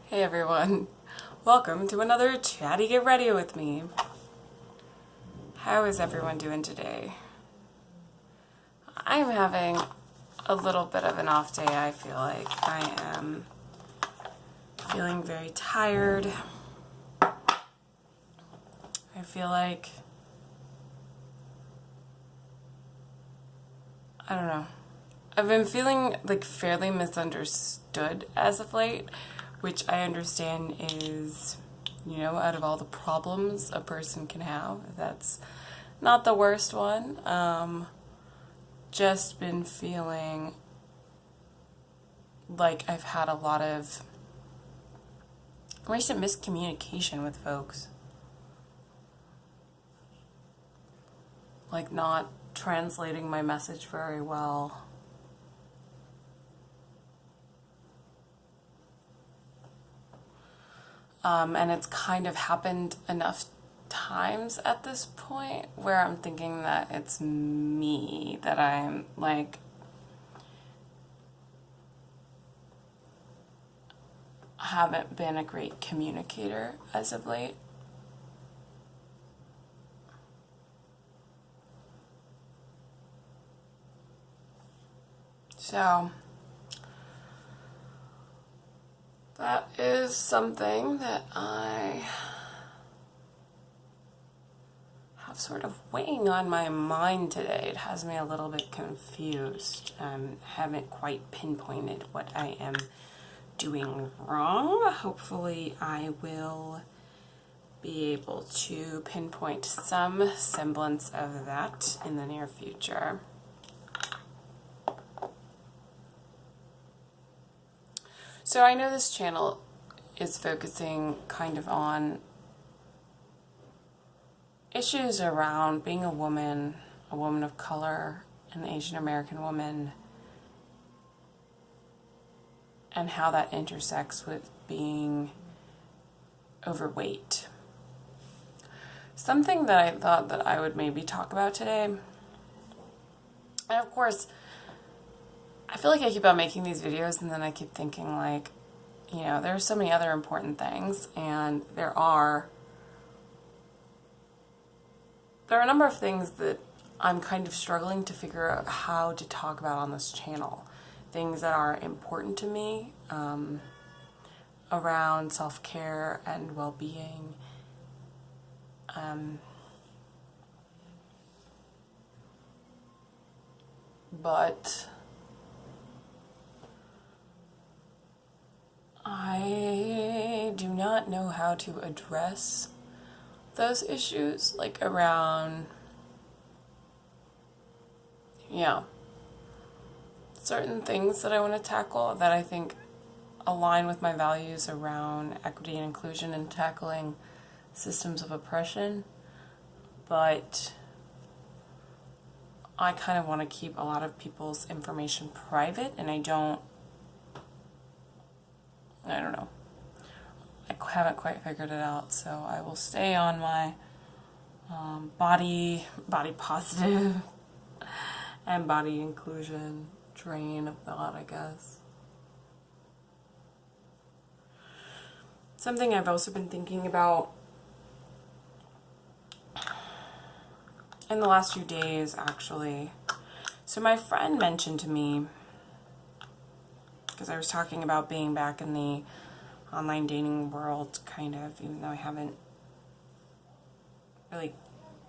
Hey everyone, welcome to another Chatty Get Ready with me. How is everyone doing today? I'm having a little bit of an off day. I feel like I am feeling very tired. I feel like, I don't know. I've been feeling like fairly misunderstood as of late, which I understand is, out of all the problems a person can have, that's not the worst one. Just been feeling like I've had a lot of recent miscommunication with folks. Like not translating my message very well. And it's kind of happened enough times at this point where I'm thinking that it's me, that I'm like haven't been a great communicator as of late. So that is something that I have sort of weighing on my mind today. It has me a little bit confused. Haven't quite pinpointed what I am doing wrong. Hopefully I will be able to pinpoint some semblance of that in the near future. So I know this channel is focusing kind of on issues around being a woman of color, an Asian American woman, and how that intersects with being overweight. Something that I thought that I would maybe talk about today, and of course, I feel like I keep on making these videos and then I keep thinking like, there are so many other important things, and there are a number of things that I'm kind of struggling to figure out how to talk about on this channel. Things that are important to me around self-care and well-being. But I do not know how to address those issues, like around, certain things that I want to tackle that I think align with my values around equity and inclusion and tackling systems of oppression. But I kind of want to keep a lot of people's information private, and I don't know. I haven't quite figured it out, so I will stay on my body positive and body inclusion train of thought, I guess. Something I've also been thinking about in the last few days, actually. So my friend mentioned to me, because I was talking about being back in the online dating world, kind of, even though I haven't really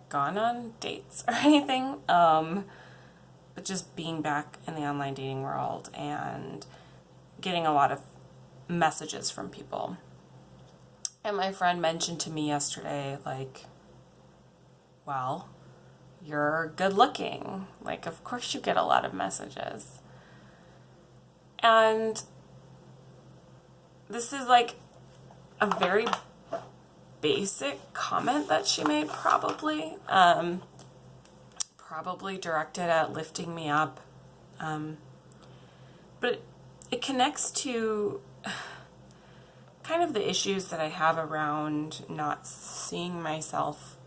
gone on dates or anything, but just being back in the online dating world and getting a lot of messages from people. And my friend mentioned to me yesterday, like, well, you're good looking. Like, of course you get a lot of messages. And this is like a very basic comment that she made, probably directed at lifting me up, but it connects to kind of the issues that I have around not seeing myself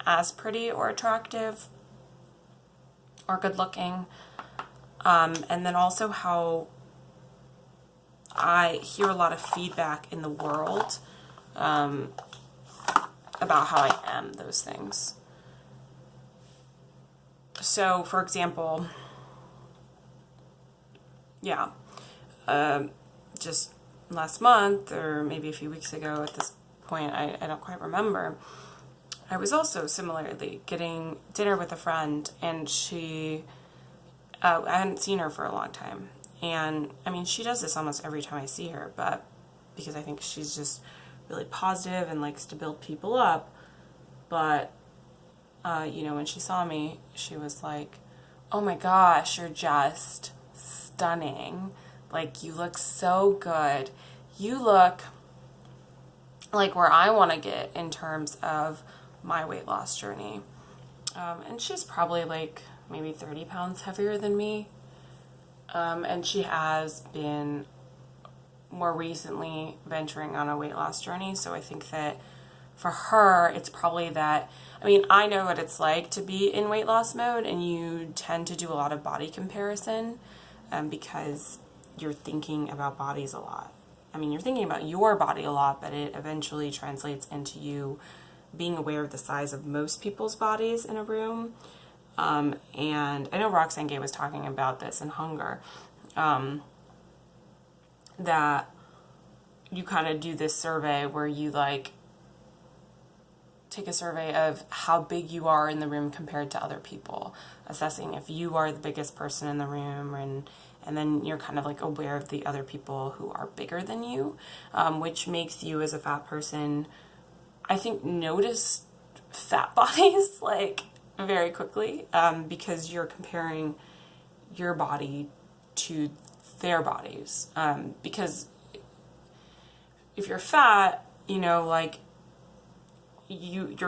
as pretty or attractive or good looking, and then also how I hear a lot of feedback in the world about how I am those things. So, for example, just last month, or maybe a few weeks ago at this point, I don't quite remember, I was also similarly getting dinner with a friend, and I hadn't seen her for a long time. And, I mean, she does this almost every time I see her, but because I think she's just really positive and likes to build people up. But, when she saw me, she was like, "Oh my gosh, you're just stunning. Like, you look so good. You look like where I want to get in terms of my weight loss journey." And she's probably like maybe 30 pounds heavier than me. And she has been more recently venturing on a weight loss journey. So I think that for her, it's probably that, I mean, I know what it's like to be in weight loss mode, and you tend to do a lot of body comparison because you're thinking about bodies a lot. I mean, you're thinking about your body a lot, but it eventually translates into you being aware of the size of most people's bodies in a room. And I know Roxane Gay was talking about this in Hunger, that you kind of do this survey where you take a survey of how big you are in the room compared to other people, assessing if you are the biggest person in the room, and then you're kind of like aware of the other people who are bigger than you, which makes you as a fat person, I think, notice fat bodies very quickly, because you're comparing your body to their bodies. Because if you're fat, you're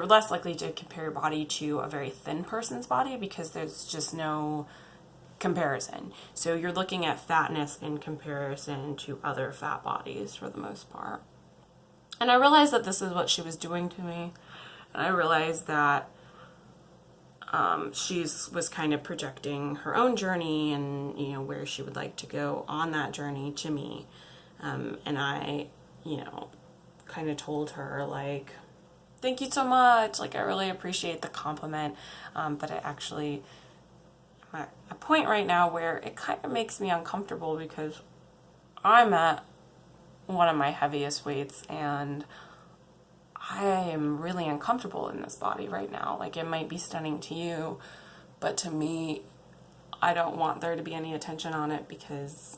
less likely to compare your body to a very thin person's body because there's just no comparison. So you're looking at fatness in comparison to other fat bodies for the most part. And I realized that this is what she was doing to me. And I realized that she was kind of projecting her own journey and, where she would like to go on that journey to me. And I, kind of told her, thank you so much. I really appreciate the compliment. But it actually, I'm at a point right now where it kind of makes me uncomfortable because I'm at one of my heaviest weights and I am really uncomfortable in this body right now. It might be stunning to you, but to me, I don't want there to be any attention on it because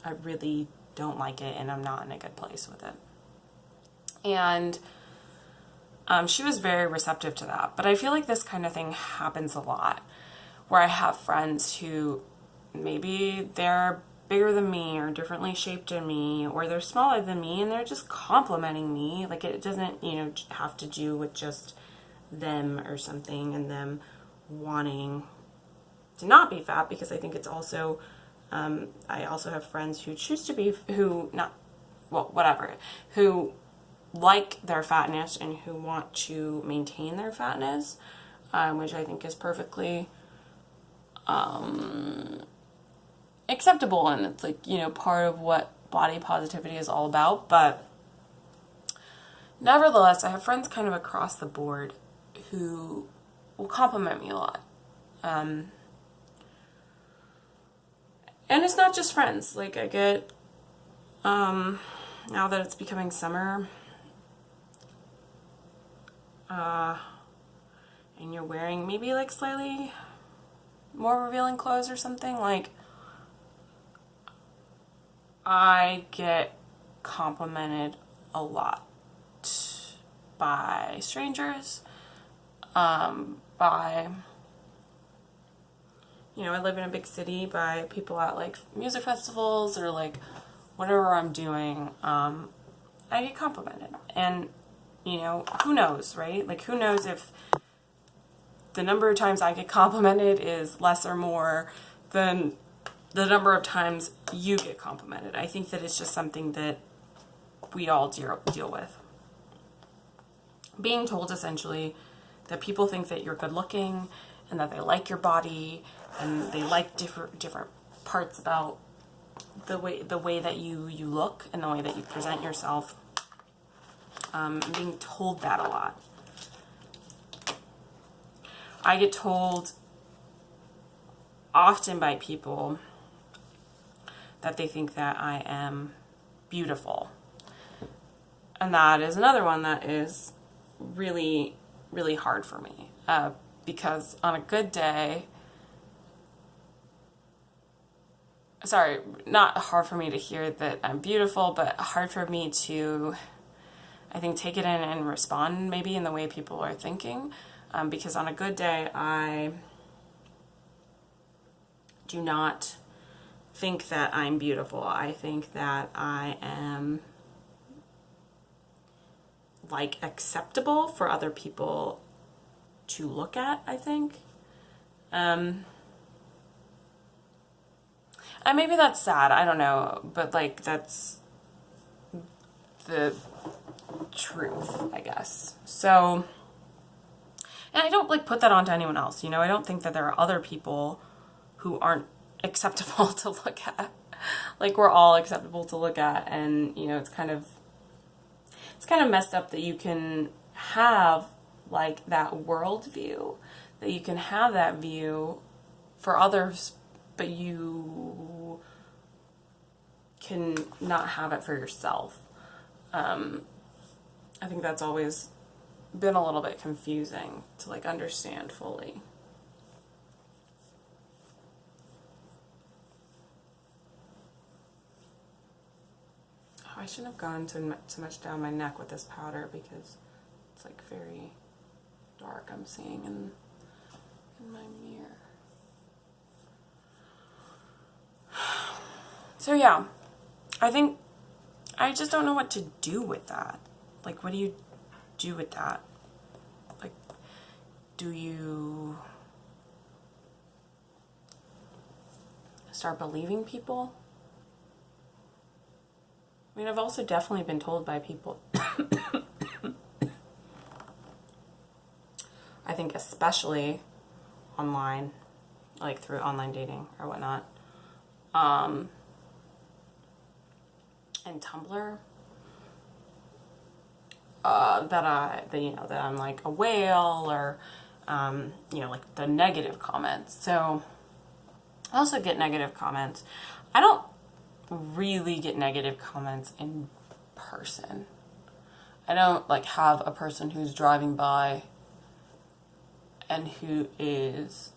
I really don't like it and I'm not in a good place with it. And she was very receptive to that. But I feel like this kind of thing happens a lot, where I have friends who maybe they're bigger than me or differently shaped than me, or they're smaller than me and they're just complimenting me. It doesn't, have to do with just them or something and them wanting to not be fat, because I think it's also, I also have friends who choose to be, who like their fatness and who want to maintain their fatness, which I think is perfectly acceptable, and it's part of what body positivity is all about. But nevertheless, I have friends kind of across the board who will compliment me a lot. And it's not just friends. I get, now that it's becoming summer, and you're wearing maybe slightly more revealing clothes or something, I get complimented a lot by strangers, by, I live in a big city, by people at music festivals or whatever I'm doing, I get complimented. And, who knows, right? Who knows if the number of times I get complimented is less or more than the number of times you get complimented. I think that it's just something that we all deal with. Being told essentially that people think that you're good looking and that they like your body and they like different parts about the way that you look and the way that you present yourself. I'm being told that a lot. I get told often by people that they think that I am beautiful. And that is another one that is really, really hard for me. Because on a good day, sorry, not hard for me to hear that I'm beautiful, but hard for me to, I think, take it in and respond maybe in the way people are thinking. Because on a good day, I do not think that I'm beautiful. I think that I am like acceptable for other people to look at, I think. And maybe that's sad, I don't know, but like that's the truth, I guess. So, and I don't like put that onto anyone else, you know. I don't think that there are other people who aren't acceptable to look at. Like, we're all acceptable to look at, and you know, it's kind of messed up that you can have like that worldview, that you can have that view for others, but you can not have it for yourself. I think that's always been a little bit confusing to like understand fully. Oh, I shouldn't have gone too much down my neck with this powder because it's like very dark, I'm seeing in my mirror. So yeah, I think I just don't know what to do with that. Like, what do you do with that? Like, do you start believing people? I mean, I've also definitely been told by people, I think especially online, like through online dating or whatnot, and Tumblr, that I'm like a whale, or you know, like the negative comments. So I also get negative comments. I don't really get negative comments in person. I don't like have a person who's driving by and who is,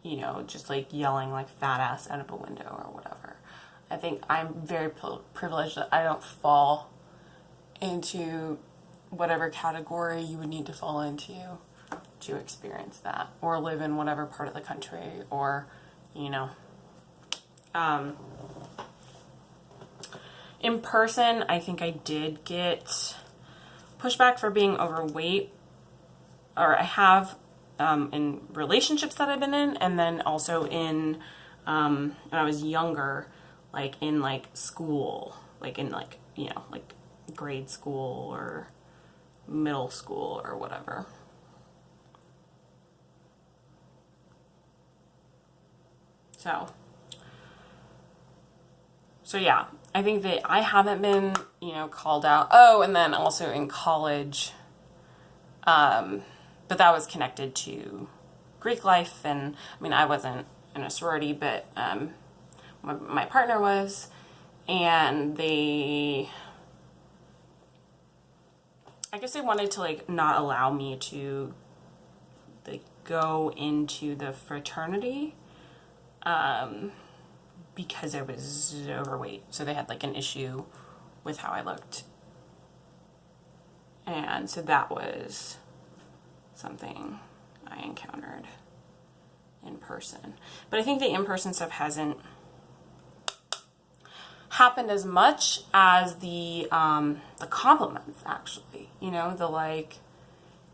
you know, just like yelling like fat ass out of a window or whatever. I think I'm very privileged that I don't fall into whatever category you would need to fall into to experience that, or live in whatever part of the country, or, you know. In person, I think I did get pushback for being overweight, or I have in relationships that I've been in, and then also in when I was younger, like in like school, like in like, you know, like grade school or middle school or whatever. So yeah, I think that I haven't been, you know, called out. Oh, and then also in college, but that was connected to Greek life, and I mean, I wasn't in a sorority, but my partner was, and I guess they wanted to like not allow me to like go into the fraternity because I was overweight. So they had like an issue with how I looked. And so that was something I encountered in person. But I think the in-person stuff hasn't happened as much as the compliments, actually. You know, the like,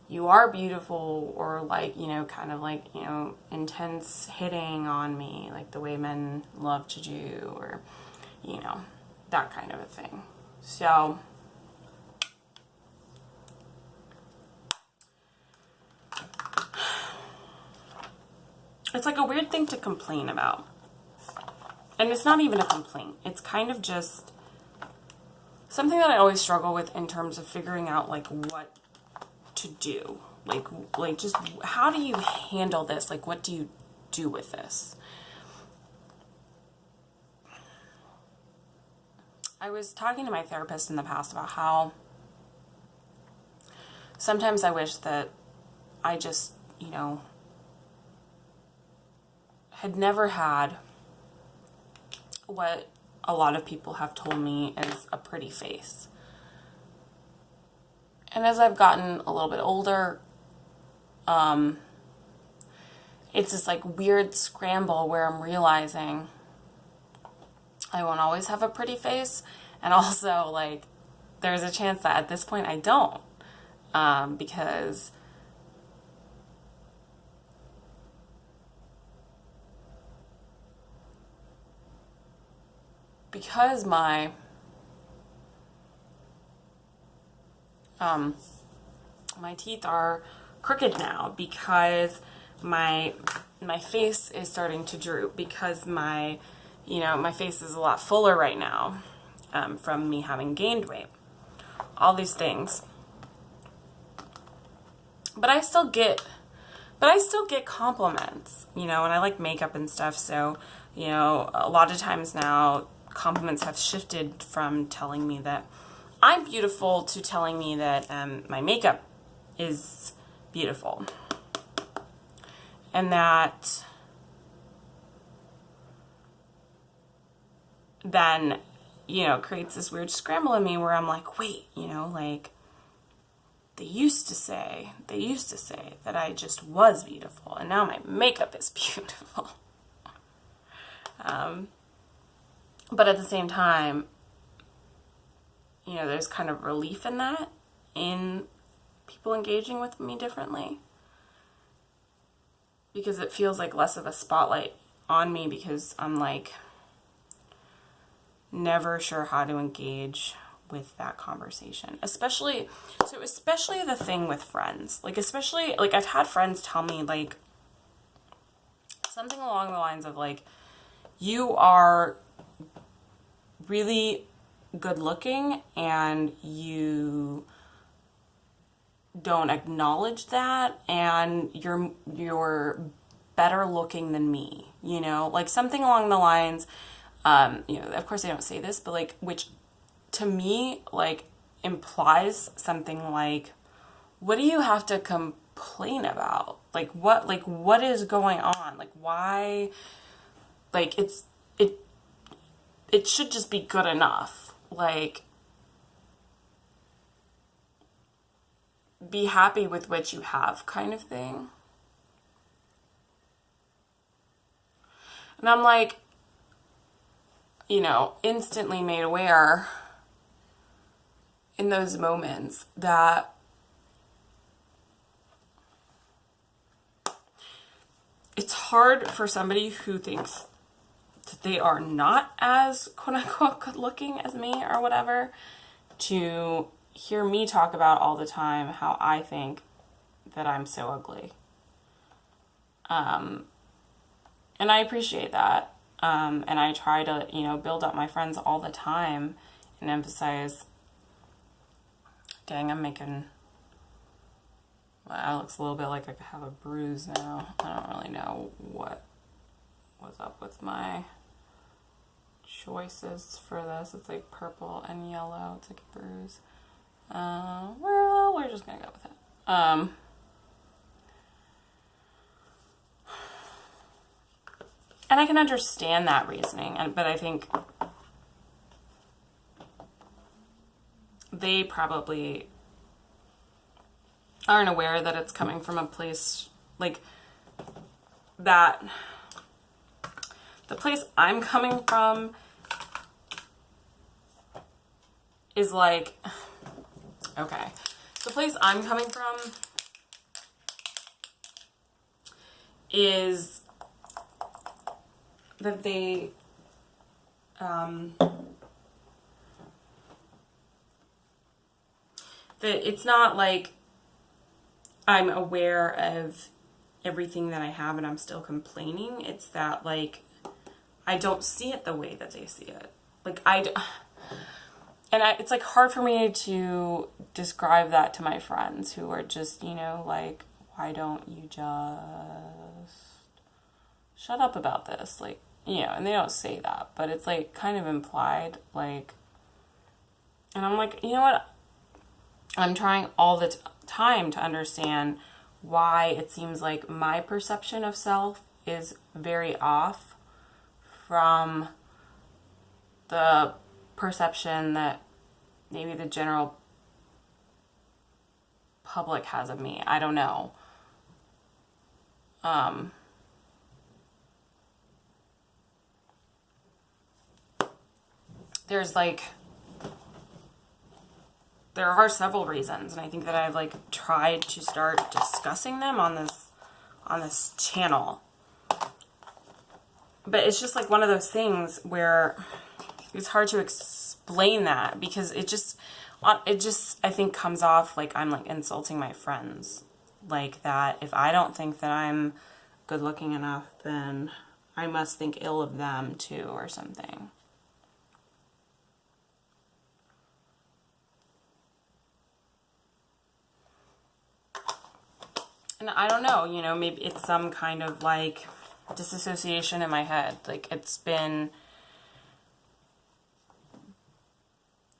you are beautiful, or like, you know, kind of like, you know, intense hitting on me, like the way men love to do, or, you know, that kind of a thing. So it's like a weird thing to complain about. and it's not even a complaint. It's kind of just something that I always struggle with in terms of figuring out like what to do. Like just how do you handle this? Like what do you do with this? I was talking to my therapist in the past about how sometimes I wish that I just, you know, had never had what a lot of people have told me is a pretty face. And as I've gotten a little bit older, it's this like weird scramble where I'm realizing I won't always have a pretty face, and also like there's a chance that at this point I don't, because my teeth are crooked now, because my face is starting to droop, because my face is a lot fuller right now, from me having gained weight, all these things. But I still get compliments, you know, and I like makeup and stuff. So, you know, a lot of times now compliments have shifted from telling me that I'm beautiful to telling me that my makeup is beautiful. And that then, you know, creates this weird scramble in me where I'm like, wait, you know, like they used to say that I just was beautiful, and now my makeup is beautiful. But at the same time, you know, there's kind of relief in that, in people engaging with me differently, because it feels like less of a spotlight on me, because I'm like never sure how to engage with that conversation. Especially the thing with friends. Like, especially, like, I've had friends tell me, like, something along the lines of, like, you are really good looking and you don't acknowledge that, and you're better looking than me, you know, like something along the lines, you know, of course they don't say this, but like, which to me, like, implies something like, what do you have to complain about? Like, what is going on? Like, why, like, it should just be good enough. Like, be happy with what you have, kind of thing. And I'm like, you know, instantly made aware in those moments that it's hard for somebody who thinks that they are not as quote unquote good looking as me or whatever to hear me talk about all the time how I think that I'm so ugly. And I appreciate that. And I try to, you know, build up my friends all the time and emphasize, dang, I'm making, well, it looks a little bit like I have a bruise now. I don't really know what was up with my choices for this. It's like purple and yellow. It's like a bruise. Well, we're just gonna go with it. And I can understand that reasoning, but I think they probably aren't aware that it's coming from a place like that. The place I'm coming from is like, okay, the place I'm coming from is that they, that it's not like I'm aware of everything that I have and I'm still complaining. It's that, like, I don't see it the way that they see it. Like, it's like hard for me to describe that to my friends who are just, you know, like, why don't you just shut up about this? Like, you know, and they don't say that, but it's like kind of implied, like, and I'm like, you know what? I'm trying all the time to understand why it seems like my perception of self is very off from the perception that maybe the general public has of me. I don't know. There are several reasons, and I think that I've like tried to start discussing them on this channel. But it's just like one of those things where it's hard to explain that, because it just I think comes off like I'm like insulting my friends. Like that if I don't think that I'm good looking enough, then I must think ill of them too or something. And I don't know, you know, maybe it's some kind of like disassociation in my head. Like it's been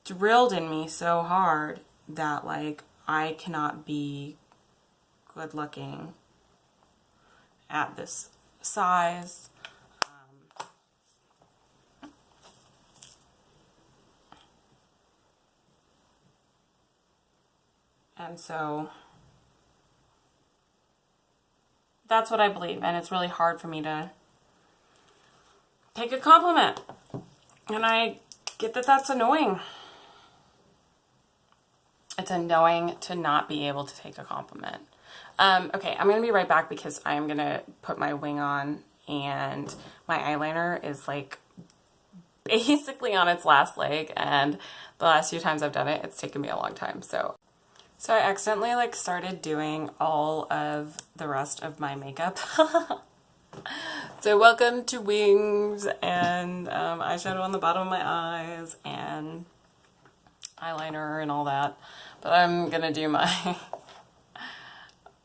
drilled in me so hard that like I cannot be good looking at this size. And so that's what I believe, and it's really hard for me to take a compliment. And I get that that's annoying. It's annoying to not be able to take a compliment. Okay, I'm going to be right back because I'm going to put my wing on, and my eyeliner is like basically on its last leg, and the last few times I've done it, it's taken me a long time. So I accidentally like started doing all of the rest of my makeup. So welcome to wings and eyeshadow on the bottom of my eyes and eyeliner and all that. But I'm gonna do my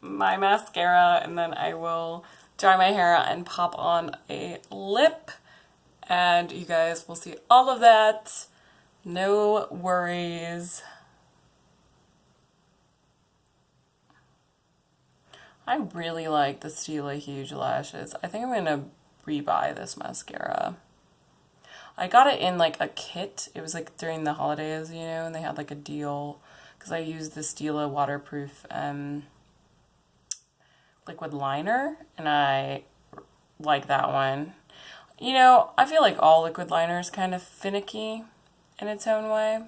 my mascara, and then I will dry my hair and pop on a lip, and you guys will see all of that. No worries. I really like the Stila Huge Lashes. I think I'm going to rebuy this mascara. I got it in like a kit. It was like during the holidays, you know, and they had like a deal because I used the Stila waterproof liquid liner, and I like that one. You know, I feel like all liquid liner is kind of finicky in its own way.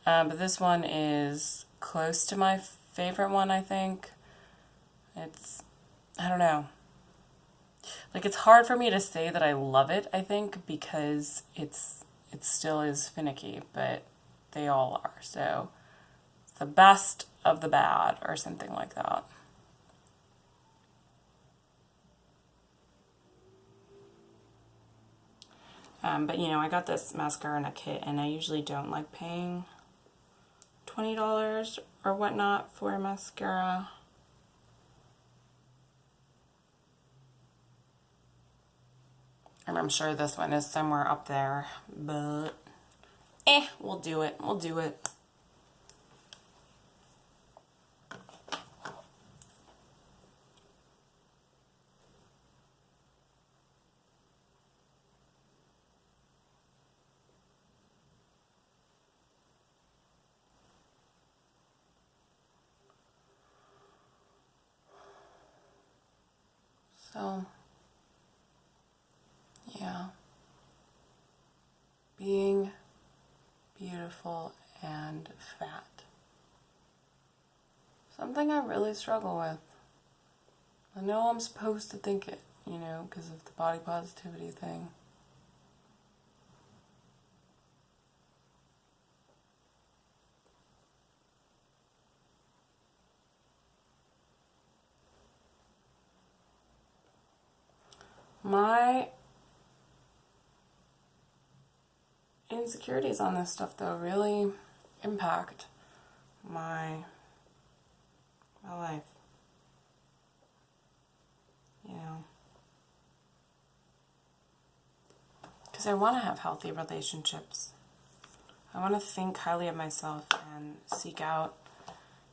But this one is close to my favorite one, I think. I don't know. Like, it's hard for me to say that I love it, I think, because it still is finicky, but they all are. So, it's the best of the bad, or something like that. But, you know, I got this mascara in a kit, and I usually don't like paying $20 or whatnot for a mascara. And I'm sure this one is somewhere up there, but we'll do it. We'll do it. So, yeah. Being beautiful and fat. Something I really struggle with. I know I'm supposed to think it, you know, because of the body positivity thing. My insecurities on this stuff, though, really impact my life. You know, because I want to have healthy relationships. I want to think highly of myself and seek out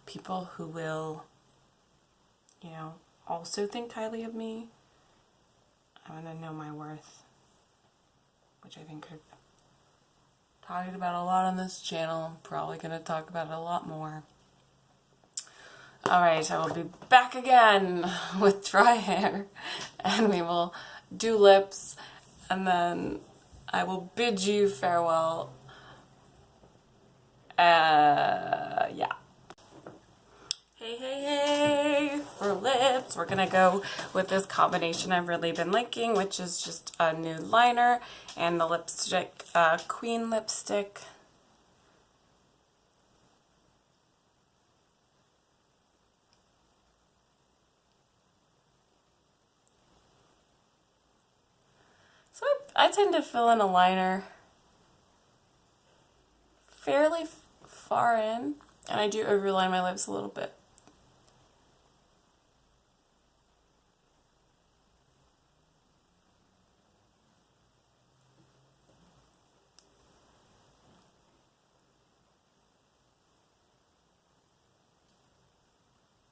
people who will, you know, also think highly of me. I want to know my worth, which I think I've talked about a lot on this channel. I'm probably going to talk about it a lot more. Alright, I will be back again with dry hair, and we will do lips, and then I will bid you farewell. Yeah. Hey, for lips, we're gonna go with this combination I've really been liking, which is just a nude liner and the lipstick, Queen lipstick. So I tend to fill in a liner fairly far in, and I do overline my lips a little bit.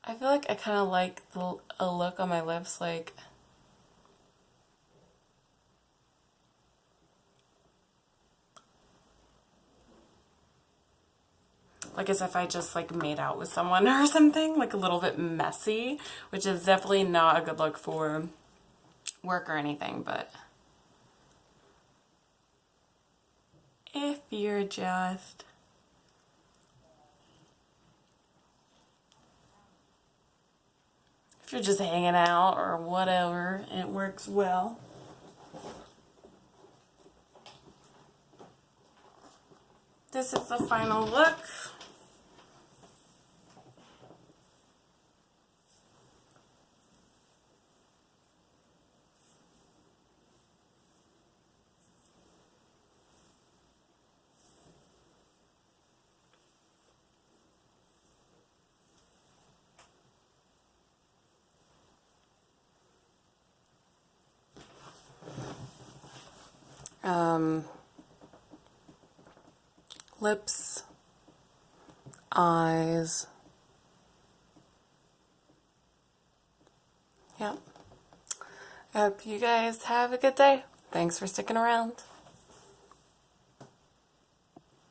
I feel like I kind of like a look on my lips like as if I just like made out with someone or something, like a little bit messy, which is definitely not a good look for work or anything, but if you're just hanging out or whatever, it works well. This is the final look. Lips, eyes. Yep. I hope you guys have a good day. Thanks for sticking around.